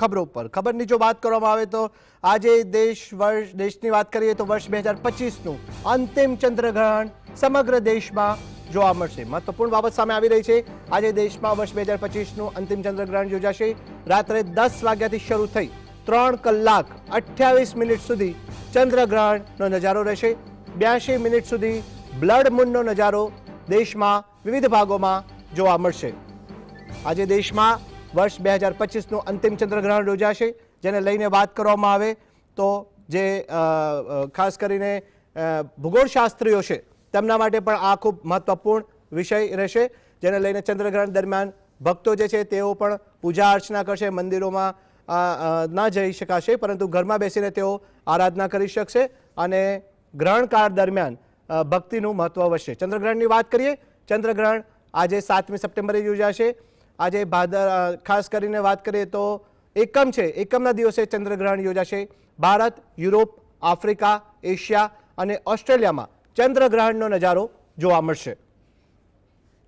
ખબરો પર ખબરની જો વાત કરવામાં આવે તો આજે દેશની વાત કરીએ તો વર્ષ 2025નું અંતિમ ચંદ્રગ્રહણ સમગ્ર દેશમાં જોવા મળશે। મહત્વપૂર્ણ બાબત સામે આવી રહી છે। આજે દેશમાં વર્ષ 2025નું અંતિમ ચંદ્રગ્રહણ યોજાશે। રાત્રે 10 વાગ્યાથી શરૂ થઈ 3 કલાક 28 મિનિટ સુધી ચંદ્રગ્રહણનો નજારો રહેશે। 82 મિનિટ સુધી બ્લડ મૂનનો નજારો દેશમાં વિવિધ ભાગોમાં જોવા મળશે। આજે દેશમાં વર્ષ 2025નું અંતિમ ચંદ્રગ્રહણ યોજાશે, જેને લઈને વાત કરવામાં આવે તો જે ખાસ કરીને ભૂગોળશાસ્ત્રીઓ છે તેમના માટે પણ આ ખૂબ મહત્વપૂર્ણ વિષય રહેશે, જેને લઈને ચંદ્રગ્રહણ દરમિયાન ભક્તો જે છે તેઓ પણ પૂજા અર્ચના કરશે। મંદિરોમાં ના જઈ શકાશે, પરંતુ ઘરમાં બેસીને તેઓ આરાધના કરી શકશે અને ગ્રહણકાળ દરમિયાન ભક્તિનું મહત્વ વધશે। ચંદ્રગ્રહણની વાત કરીએ, ચંદ્રગ્રહણ આજે 7મી સપ્ટેમ્બરે યોજાશે। આજે ખાસ કરીને વાત કરીએ તો એકમ છે, એકમના દિવસે ચંદ્રગ્રહણ યોજાશે। ભારત, યુરોપ, આફ્રિકા, એશિયા અને ઓસ્ટ્રેલિયામાં ચંદ્રગ્રહણનો નજારો જોવા મળશે।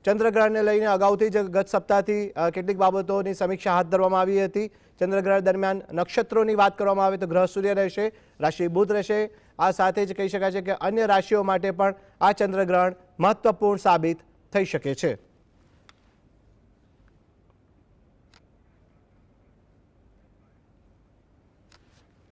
ચંદ્રગ્રહણને લઈને અગાઉથી જ ગત સપ્તાહથી કેટલીક બાબતોની સમીક્ષા હાથ ધરવામાં આવી હતી। ચંદ્રગ્રહણ દરમિયાન નક્ષત્રોની વાત કરવામાં આવે તો ગ્રહ સૂર્ય રહેશે, રાશિ બુધ રહેશે। આ સાથે જ કહી શકાય છે કે અન્ય રાશિઓ માટે પણ આ ચંદ્રગ્રહણ મહત્વપૂર્ણ સાબિત થઈ શકે છે।